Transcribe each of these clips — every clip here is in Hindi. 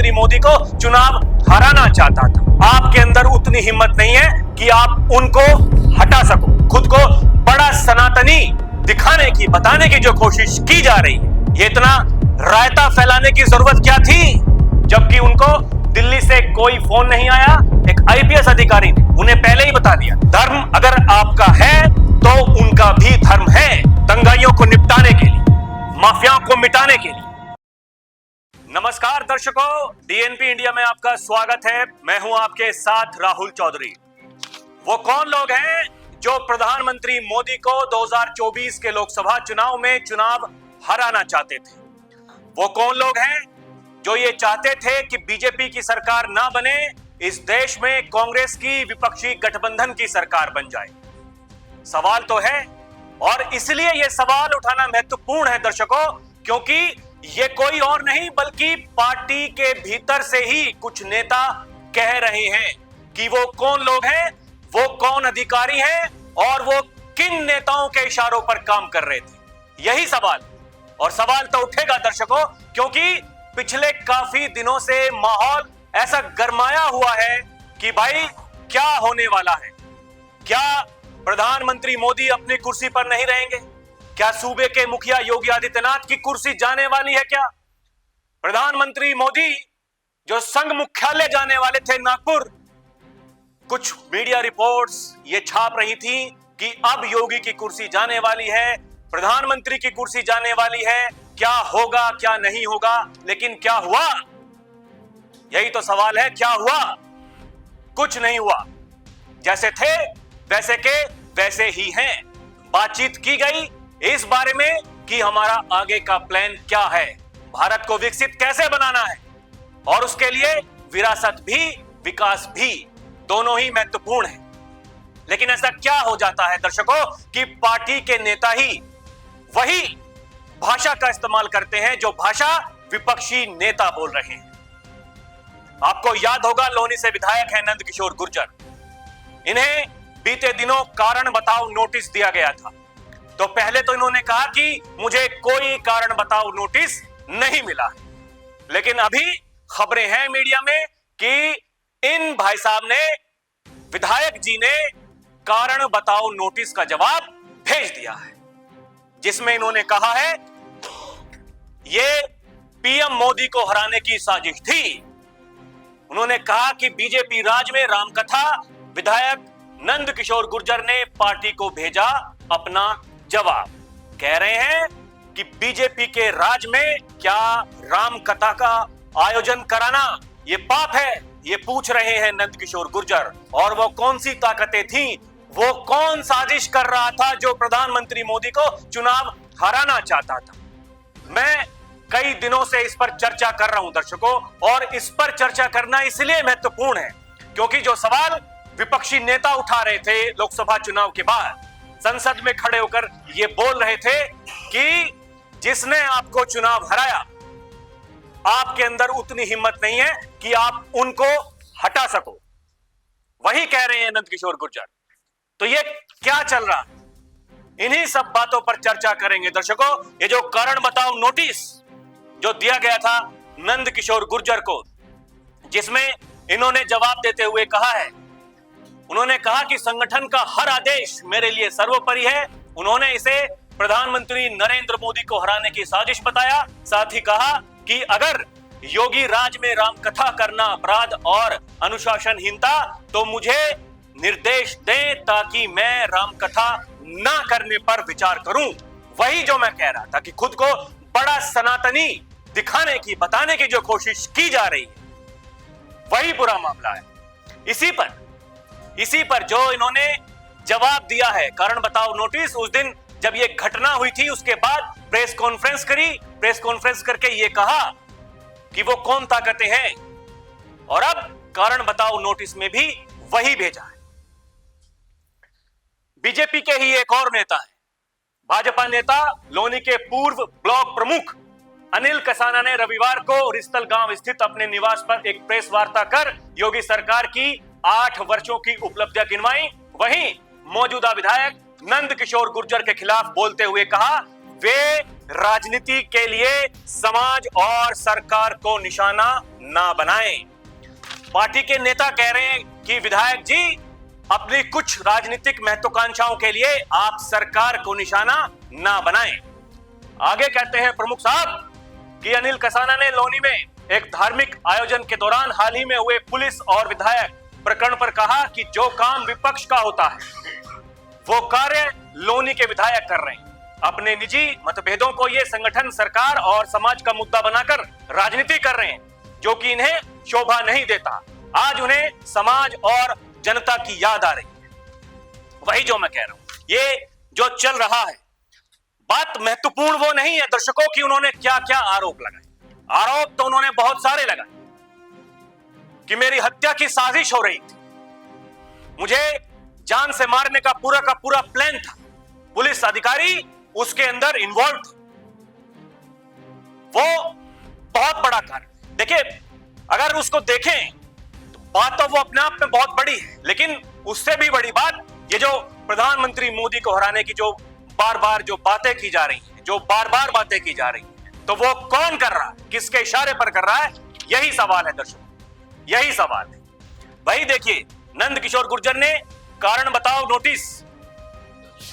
प्रधानमंत्री मोदी को चुनाव हराना चाहता था। आपके अंदर उतनी हिम्मत नहीं है कि आप उनको हटा सको। खुद को बड़ा सनातनी दिखाने की, बताने की जो कोशिश की जा रही है, ये इतना रायता फैलाने की जरूरत क्या थी, जबकि उनको दिल्ली से कोई फोन नहीं आया। एक आईपीएस अधिकारी ने उन्हें पहले ही बता दिया, धर्म अगर आपका है तो उनका भी धर्म है, दंगाइयों को निपटाने के लिए, माफियाओं को मिटाने के लिए। नमस्कार दर्शकों, डीएनपी इंडिया में आपका स्वागत है। मैं हूं आपके साथ राहुल चौधरी। वो कौन लोग हैं जो प्रधानमंत्री मोदी को 2024 के लोकसभा चुनाव में चुनाव हराना चाहते थे? वो कौन लोग हैं जो ये चाहते थे कि बीजेपी की सरकार ना बने, इस देश में कांग्रेस की विपक्षी गठबंधन की सरकार बन जाए? सवाल तो है, और इसलिए यह सवाल उठाना महत्वपूर्ण है दर्शकों, क्योंकि ये कोई और नहीं बल्कि पार्टी के भीतर से ही कुछ नेता कह रहे हैं कि वो कौन लोग हैं, वो कौन अधिकारी हैं और वो किन नेताओं के इशारों पर काम कर रहे थे। यही सवाल, और सवाल तो उठेगा दर्शकों, क्योंकि पिछले काफी दिनों से माहौल ऐसा गरमाया हुआ है कि भाई क्या होने वाला है। क्या प्रधानमंत्री मोदी अपनी कुर्सी पर नहीं रहेंगे? क्या सूबे के मुखिया योगी आदित्यनाथ की कुर्सी जाने वाली है? क्या प्रधानमंत्री मोदी जो संघ मुख्यालय जाने वाले थे नागपुर, कुछ मीडिया रिपोर्ट्स ये छाप रही थी कि अब योगी की कुर्सी जाने वाली है, प्रधानमंत्री की कुर्सी जाने वाली है। क्या होगा, क्या नहीं होगा? लेकिन क्या हुआ? यही तो सवाल है, क्या हुआ? कुछ नहीं हुआ। जैसे थे वैसे के वैसे ही हैं। बातचीत की गई इस बारे में कि हमारा आगे का प्लान क्या है, भारत को विकसित कैसे बनाना है, और उसके लिए विरासत भी विकास भी दोनों ही महत्वपूर्ण है। लेकिन ऐसा क्या हो जाता है दर्शकों कि पार्टी के नेता ही वही भाषा का इस्तेमाल करते हैं जो भाषा विपक्षी नेता बोल रहे हैं। आपको याद होगा, लोहनी से विधायक है नंद किशोर गुर्जर। इन्हें बीते दिनों कारण बताओ नोटिस दिया गया था। तो पहले तो इन्होंने कहा कि मुझे कोई कारण बताओ नोटिस नहीं मिला है, लेकिन अभी खबरें हैं मीडिया में कि इन भाई साहब ने, विधायक जी ने कारण बताओ नोटिस का जवाब भेज दिया है, जिसमें इन्होंने कहा है ये पीएम मोदी को हराने की साजिश थी। उन्होंने कहा कि बीजेपी राज में रामकथा, विधायक नंद किशोर गुर्जर ने पार्टी को भेजा अपना जवाब। कह रहे हैं कि बीजेपी के राज में क्या राम कथा का आयोजन कराना ये पाप है, ये पूछ रहे हैं नंद किशोर गुर्जर। और वो कौन सी ताकतें थीं, वो कौन साजिश कर रहा था जो प्रधानमंत्री मोदी को चुनाव हराना चाहता था? मैं कई दिनों से इस पर चर्चा कर रहा हूं दर्शकों, और इस पर चर्चा करना इसलिए महत्वपूर्ण है क्योंकि जो सवाल विपक्षी नेता उठा रहे थे लोकसभा चुनाव के बाद, संसद में खड़े होकर ये बोल रहे थे कि जिसने आपको चुनाव हराया, आपके अंदर उतनी हिम्मत नहीं है कि आप उनको हटा सको। वही कह रहे हैं नंद किशोर गुर्जर। तो ये क्या चल रहा है, इन्हीं सब बातों पर चर्चा करेंगे दर्शकों। ये जो कारण बताओ नोटिस जो दिया गया था नंद किशोर गुर्जर को, जिसमें इन्होंने जवाब देते हुए कहा है, उन्होंने कहा कि संगठन का हर आदेश मेरे लिए सर्वोपरि है। उन्होंने इसे प्रधानमंत्री नरेंद्र मोदी को हराने की साजिश बताया। साथ ही कहा कि अगर योगी राज में रामकथा करना अपराध और अनुशासनहीनता, तो मुझे निर्देश दें ताकि मैं रामकथा ना करने पर विचार करूं। वही जो मैं कह रहा था कि खुद को बड़ा सनातनी दिखाने की, बताने की जो कोशिश की जा रही है, वही बुरा मामला है। इसी पर जो इन्होंने जवाब दिया है, कारण बताओ नोटिस, उस दिन जब ये घटना हुई थी उसके बाद प्रेस कॉन्फ्रेंस करी, प्रेस कॉन्फ्रेंस करके ये कहा कि वो कौन ताकतें हैं, और अब कारण बताओ नोटिस में भी वही भेजा है। बीजेपी के ही एक और नेता है, भाजपा नेता लोहनी के पूर्व ब्लॉक प्रमुख अनिल कसाना ने रविवार को रिस्तल गांव स्थित अपने निवास पर एक प्रेस वार्ता कर योगी सरकार की 8 वर्षों की उपलब्धियां गिनवाई। वहीं मौजूदा विधायक नंद किशोर गुर्जर के खिलाफ बोलते हुए कहा वे राजनीति के लिए समाज और सरकार को निशाना ना बनाएं। पार्टी के नेता कह रहे हैं कि विधायक जी, अपनी कुछ राजनीतिक महत्वाकांक्षाओं के लिए आप सरकार को निशाना ना बनाएं। आगे कहते हैं प्रमुख साहब कि अनिल कसाना ने लोनी में एक धार्मिक आयोजन के दौरान हाल ही में हुए पुलिस और विधायक प्रकरण पर कहा कि जो काम विपक्ष का होता है वो कार्य लोनी के विधायक कर रहे हैं। अपने निजी मतभेदों को ये संगठन, सरकार और समाज का मुद्दा बनाकर राजनीति कर रहे हैं, जो कि इन्हें शोभा नहीं देता। आज उन्हें समाज और जनता की याद आ रही है। वही जो मैं कह रहा हूं, ये जो चल रहा है, बात महत्वपूर्ण वो नहीं है दर्शकों कि उन्होंने क्या क्या आरोप लगाए। आरोप तो उन्होंने बहुत सारे लगाए कि मेरी हत्या की साजिश हो रही थी, मुझे जान से मारने का पूरा प्लान था, पुलिस अधिकारी उसके अंदर इन्वॉल्व थे। वो बहुत बड़ा कार्य, देखिए अगर उसको देखें तो बात तो वो अपने आप में बहुत बड़ी है, लेकिन उससे भी बड़ी बात ये जो प्रधानमंत्री मोदी को हराने की जो बार बार जो बातें की जा रही हैं, जो बार बार बातें की जा रही हैं, तो वो कौन कर रहा है, किसके इशारे पर कर रहा है, यही सवाल है दर्शकों, यही सवाल है। वही देखिए, नंद किशोर गुर्जर ने कारण बताओ नोटिस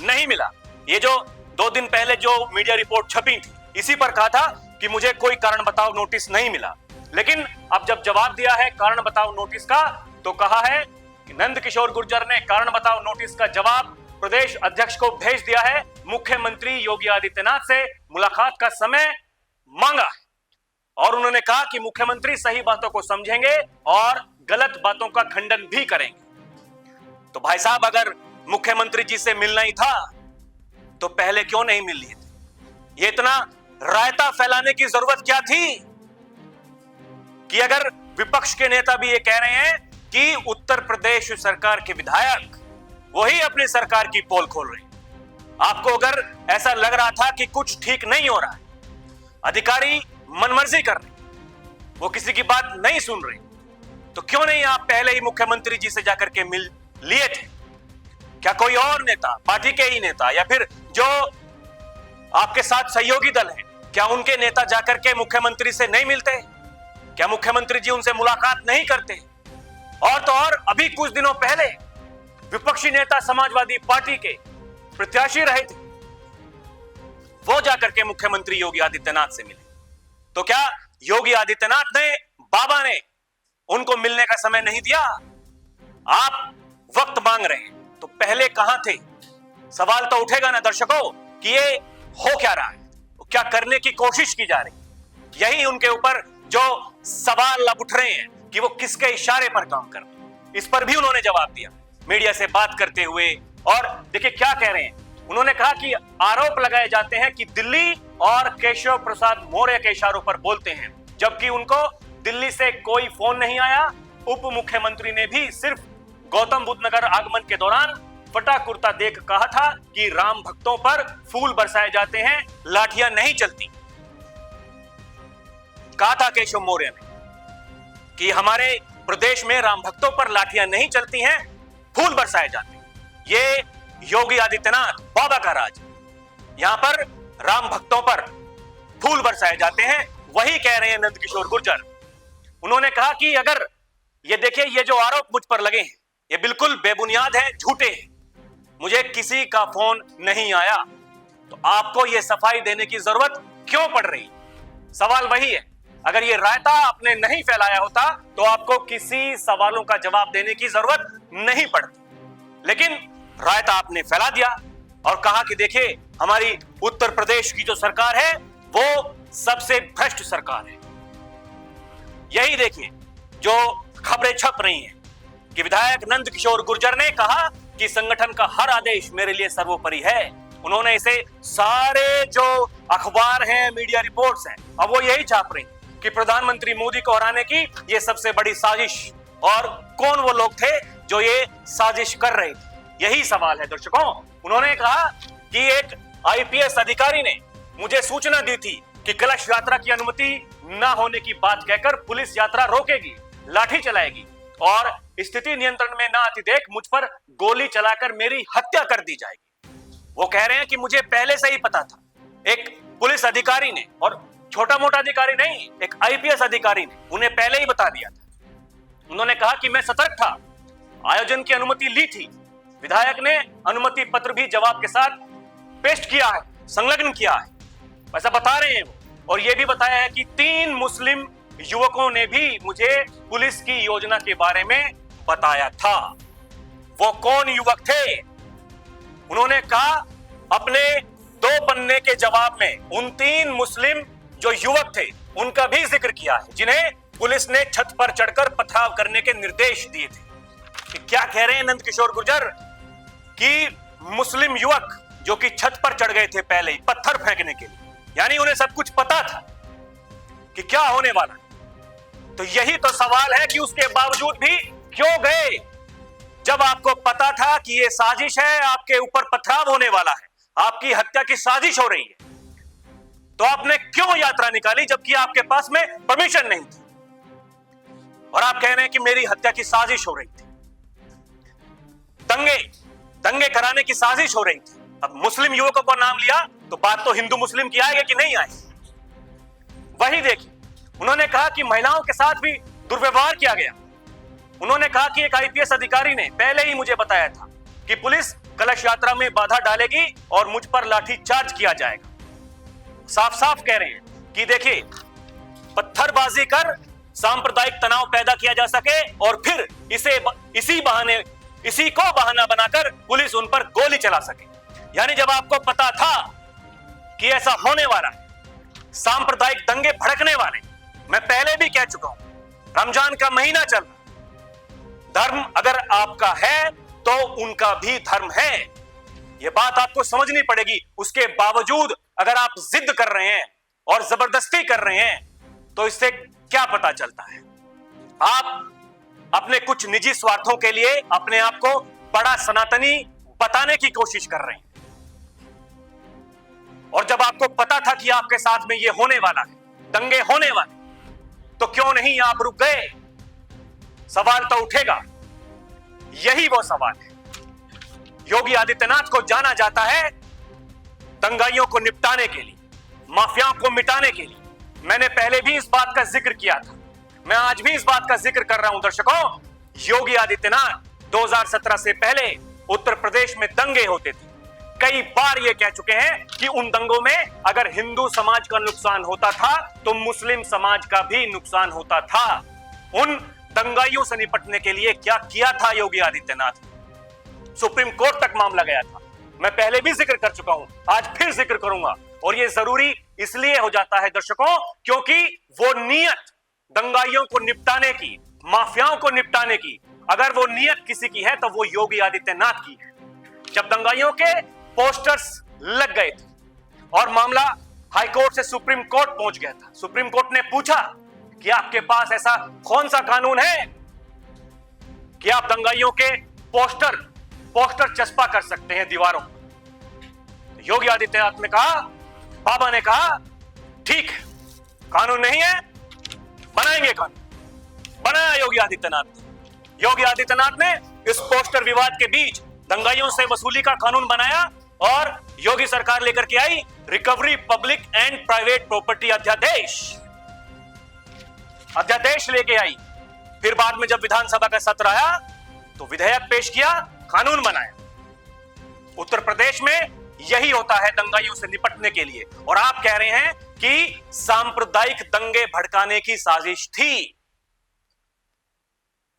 नहीं मिला। ये जो 2 दिन पहले जो मीडिया रिपोर्ट छपी थी, इसी पर कहा था कि मुझे कोई कारण बताओ नोटिस नहीं मिला। लेकिन अब जब जवाब दिया है कारण बताओ नोटिस का, तो कहा है कि नंद किशोर गुर्जर ने कारण बताओ नोटिस का जवाब प्रदेश अध्यक्ष को भेज दिया है, मुख्यमंत्री योगी आदित्यनाथ से मुलाकात का समय मांगा है और उन्होंने कहा कि मुख्यमंत्री सही बातों को समझेंगे और गलत बातों का खंडन भी करेंगे। तो भाई साहब, अगर मुख्यमंत्री जी से मिलना ही था तो पहले क्यों नहीं मिल लिए थे? ये इतना रायता फैलाने की जरूरत क्या थी कि अगर विपक्ष के नेता भी ये कह रहे हैं कि उत्तर प्रदेश सरकार के विधायक वही अपनी सरकार की पोल खोल रहे हैं। आपको अगर ऐसा लग रहा था कि कुछ ठीक नहीं हो रहा है, अधिकारी मनमर्जी कर रहे, वो किसी की बात नहीं सुन रहे, तो क्यों नहीं आप पहले ही मुख्यमंत्री जी से जाकर के मिल लिए थे? क्या कोई और नेता, पार्टी के ही नेता या फिर जो आपके साथ सहयोगी दल है, क्या उनके नेता जाकर के मुख्यमंत्री से नहीं मिलते? क्या मुख्यमंत्री जी उनसे मुलाकात नहीं करते? और तो और अभी कुछ दिनों पहले विपक्षी नेता समाजवादी पार्टी के प्रत्याशी रहे थे, वो जाकर के मुख्यमंत्री योगी आदित्यनाथ से मिले। तो क्या योगी आदित्यनाथ ने, बाबा ने उनको मिलने का समय नहीं दिया? आप वक्त मांग रहे हैं तो पहले कहां थे? सवाल तो उठेगा ना दर्शकों कि ये हो क्या रहा है, क्या करने की कोशिश की जा रही है। यही उनके ऊपर जो सवाल अब उठ रहे हैं कि वो किसके इशारे पर काम कर रहे हैं, इस पर भी उन्होंने जवाब दिया मीडिया से बात करते हुए। और देखिए क्या कह रहे हैं, उन्होंने कहा कि आरोप लगाए जाते हैं कि दिल्ली और केशव प्रसाद मौर्य के इशारों पर बोलते हैं, जबकि उनको दिल्ली से कोई फोन नहीं आया। उप मुख्यमंत्री ने भी सिर्फ गौतम बुद्ध नगर आगमन के दौरान फटा कुर्ता देख कहा था कि राम भक्तों पर फूल बरसाए जाते हैं, लाठियां नहीं चलती। कहा था केशव मौर्य ने कि हमारे प्रदेश में राम भक्तों पर लाठियां नहीं चलती हैं, फूल बरसाए जाते हैं। ये योगी आदित्यनाथ बाबा का राज, यहां पर राम भक्तों पर फूल बरसाए जाते हैं, वही कह रहे हैं नंद किशोर गुर्जर। उन्होंने कहा कि अगर ये देखिए, ये जो आरोप मुझ पर लगे हैं ये बिल्कुल बेबुनियाद है, झूठे हैं, मुझे किसी का फोन नहीं आया, तो आपको ये सफाई देने की जरूरत क्यों पड़ रही? सवाल वही है, अगर ये रायता आपने नहीं फैलाया होता तो आपको किसी सवालों का जवाब देने की जरूरत नहीं पड़ती, लेकिन रायता आपने फैला दिया और कहा कि देखिए हमारी उत्तर प्रदेश की जो सरकार है वो सबसे भ्रष्ट सरकार है। यही देखिए जो खबरें छप रही हैं कि विधायक नंद किशोर गुर्जर ने कहा कि संगठन का हर आदेश मेरे लिए सर्वोपरि है। उन्होंने इसे सारे जो अखबार हैं, मीडिया रिपोर्ट्स हैं, अब वो यही छाप रही कि प्रधानमंत्री मोदी को हराने की ये सबसे बड़ी साजिश, और कौन वो लोग थे जो ये साजिश कर रहे थे, यही सवाल है दर्शकों। उन्होंने कहा कि एक आईपीएस अधिकारी ने मुझे सूचना दी थी कि कलश यात्रा की अनुमति न होने की बात कहकर पुलिस यात्रा रोकेगी, लाठी चलाएगी और स्थिति नियंत्रण में न आती देख मुझ पर गोली चलाकर मेरी हत्या कर दी जाएगी। वो कह रहे हैं कि मुझे पहले से ही पता था एक पुलिस अधिकारी ने, और छोटा मोटा अधिकारी नहीं, एक आईपीएस अधिकारी ने उन्हें पहले ही बता दिया था। उन्होंने कहा कि मैं सतर्क था, आयोजन की अनुमति ली थी, विधायक ने अनुमति पत्र भी जवाब के साथ पेश किया है, संलग्न किया है, ऐसा बता रहे हैं वो। और ये भी बताया है कि 3 मुस्लिम युवकों ने भी मुझे पुलिस की योजना के बारे में बताया था। वो कौन युवक थे? उन्होंने कहा अपने 2 पन्ने के जवाब में उन 3 मुस्लिम जो युवक थे उनका भी जिक्र किया है, जिन्हें पुलिस ने छत पर चढ़कर पथराव करने के निर्देश दिए थे। कि क्या कह रहे हैं नंद किशोर गुर्जर कि मुस्लिम युवक जो कि छत पर चढ़ गए थे पहले ही पत्थर फेंकने के लिए, यानी उन्हें सब कुछ पता था कि क्या होने वाला। तो यही तो सवाल है कि उसके बावजूद भी क्यों गए? जब आपको पता था कि यह साजिश है, आपके ऊपर पथराव होने वाला है, आपकी हत्या की साजिश हो रही है, तो आपने क्यों यात्रा निकाली जबकि आपके पास में परमिशन नहीं थी? और आप कह रहे हैं कि मेरी हत्या की साजिश हो रही थी, दंगे कराने की साजिश हो रही थी। अब मुस्लिम युवकों का नाम लिया तो बात तो हिंदू मुस्लिम की आएगी कि नहीं आएगी? वही देखिए, उन्होंने कहा कि महिलाओं के साथ भी दुर्व्यवहार किया गया। उन्होंने कहा कि एक आईपीएस अधिकारी ने पहले ही मुझे बताया था कि पुलिस कलश यात्रा में बाधा डालेगी और मुझ पर लाठीचार्ज किया जाएगा। साफ साफ कह रहे हैं कि देखिए, पत्थरबाजी कर सांप्रदायिक तनाव पैदा किया जा सके और फिर इसी को बहाना बनाकर पुलिस उन पर गोली चला सके। यानी जब आपको पता था कि ऐसा होने वाला है, सांप्रदायिक दंगे भड़कने वाले, मैं पहले भी कह चुका हूं, रमजान का महीना चल रहा, धर्म अगर आपका है तो उनका भी धर्म है, यह बात आपको समझनी पड़ेगी। उसके बावजूद अगर आप जिद कर रहे हैं और जबरदस्ती कर रहे हैं तो इससे क्या पता चलता है? आप अपने कुछ निजी स्वार्थों के लिए अपने आप को बड़ा सनातनी बताने की कोशिश कर रहे हैं। और जब आपको पता था कि आपके साथ में यह होने वाला है, दंगे होने वाले, तो क्यों नहीं आप रुक गए? सवाल तो उठेगा। यही वो सवाल है। योगी आदित्यनाथ को जाना जाता है दंगाइयों को निपटाने के लिए, माफियाओं को मिटाने के लिए। मैंने पहले भी इस बात का जिक्र किया था, मैं आज भी इस बात का जिक्र कर रहा हूं दर्शकों। योगी आदित्यनाथ 2017 से पहले उत्तर प्रदेश में दंगे होते थे, कई बार ये कह चुके हैं कि उन दंगों में अगर हिंदू समाज का नुकसान होता था तो मुस्लिम समाज का भी नुकसान होता था। उन दंगाइयों से निपटने के लिए क्या किया था योगी आदित्यनाथ? सुप्रीम कोर्ट तक मामला गया था, मैं पहले भी जिक्र कर चुका हूं, आज फिर जिक्र करूंगा। और यह जरूरी इसलिए हो जाता है दर्शकों क्योंकि वो नियत दंगाइयों को निपटाने की, माफियाओं को निपटाने की, अगर वो नियत किसी की है तो वो योगी आदित्यनाथ की है। जब दंगाइयों के पोस्टर्स लग गए थे और मामला हाईकोर्ट से सुप्रीम कोर्ट पहुंच गया था, सुप्रीम कोर्ट ने पूछा कि आपके पास ऐसा कौन सा कानून है कि आप दंगाइयों के पोस्टर चस्पा कर सकते हैं दीवारों पर? योगी आदित्यनाथ ने कहा, बाबा ने कहा, ठीक है, कानून नहीं है, बनाएंगे कानून। बनाया योगी आदित्यनाथ। योगी आदित्यनाथ ने इस पोस्टर विवाद के बीच दंगाइयों से वसूली का कानून बनाया और योगी सरकार लेकर के आई recovery public and private property अध्यादेश लेके आई। फिर बाद में जब विधानसभा का सत्र आया तो विधेयक पेश किया, कानून बनाया। उत्तर प्रदेश में यही होता है दंगाइयों से निपटने के लिए। और आप कह रहे हैं कि सांप्रदायिक दंगे भड़काने की साजिश थी।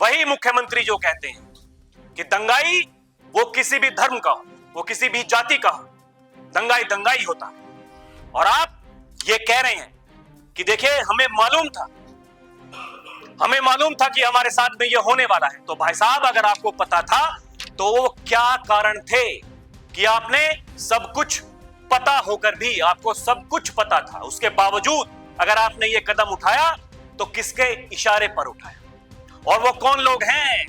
वही मुख्यमंत्री जो कहते हैं कि दंगाई वो किसी भी धर्म का हो, वो किसी भी जाति का हो, दंगाई दंगाई होता है। और आप ये कह रहे हैं कि देखिए हमें मालूम था कि हमारे साथ में ये होने वाला है। तो भाई साहब, अगर आपको पता था तो वो क्या कारण थे कि आपने सब कुछ पता होकर भी, आपको सब कुछ पता था, उसके बावजूद अगर आपने ये कदम उठाया तो किसके इशारे पर उठाया? और वो कौन लोग हैं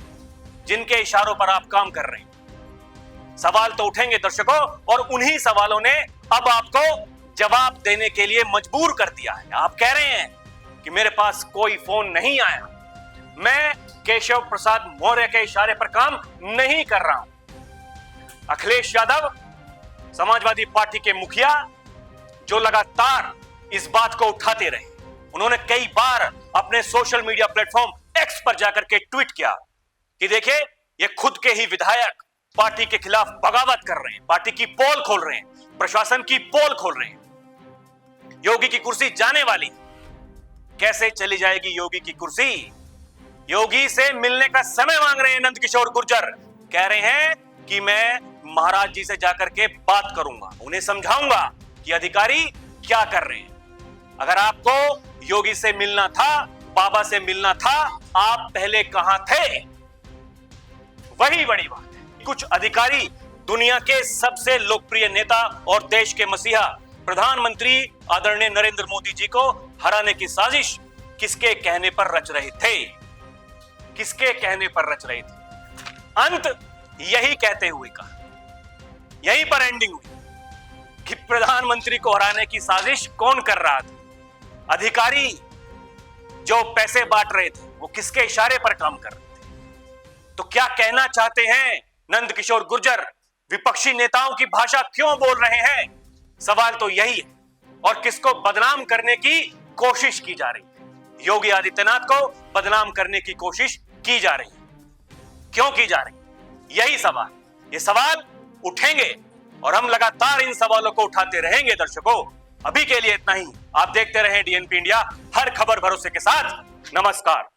जिनके इशारों पर आप काम कर रहे हैं? सवाल तो उठेंगे दर्शकों, और उन्हीं सवालों ने अब आपको जवाब देने के लिए मजबूर कर दिया है। आप कह रहे हैं कि मेरे पास कोई फोन नहीं आया, मैं केशव प्रसाद मौर्य के इशारे पर काम नहीं कर रहा हूं। अखिलेश यादव समाजवादी पार्टी के मुखिया जो लगातार इस बात को उठाते रहे। उन्होंने कई बार अपने सोशल मीडिया प्लेटफॉर्म एक्स पर जाकर के ट्वीट किया कि देखिए, ये खुद के ही विधायक पार्टी के खिलाफ बगावत कर रहे हैं, पार्टी की पोल खोल रहे हैं, प्रशासन की पोल खोल रहे हैं। योगी की कुर्सी जाने वाली, कैसे चली जाएगी योगी की कुर्सी? योगी से मिलने का समय मांग रहे हैं नंदकिशोर गुर्जर। कह रहे हैं कि मैं महाराज जी से जाकर के बात करूंगा, उन्हें समझाऊंगा कि अधिकारी क्या कर रहे हैं। अगर आपको योगी से मिलना था, बाबा से मिलना था, आप पहले कहां थे? वही बड़ी बात है। कुछ अधिकारी दुनिया के सबसे लोकप्रिय नेता और देश के मसीहा प्रधानमंत्री आदरणीय नरेंद्र मोदी जी को हराने की साजिश किसके कहने पर रच रहे थे? किसके कहने पर रच रहे थे? अंत यही कहते हुए कहा, यहीं पर एंडिंग हुई कि प्रधानमंत्री को हराने की साजिश कौन कर रहा था? अधिकारी जो पैसे बांट रहे थे वो किसके इशारे पर काम कर रहे थे? तो क्या कहना चाहते हैं नंदकिशोर गुर्जर? विपक्षी नेताओं की भाषा क्यों बोल रहे हैं? सवाल तो यही है। और किसको बदनाम करने की कोशिश की जा रही है? योगी आदित्यनाथ को बदनाम करने की कोशिश की जा रही है। क्यों की जा रही है? यही सवाल, ये सवाल उठेंगे और हम लगातार इन सवालों को उठाते रहेंगे। दर्शकों, अभी के लिए इतना ही। आप देखते रहें डीएनपी इंडिया, हर खबर भरोसे के साथ। नमस्कार।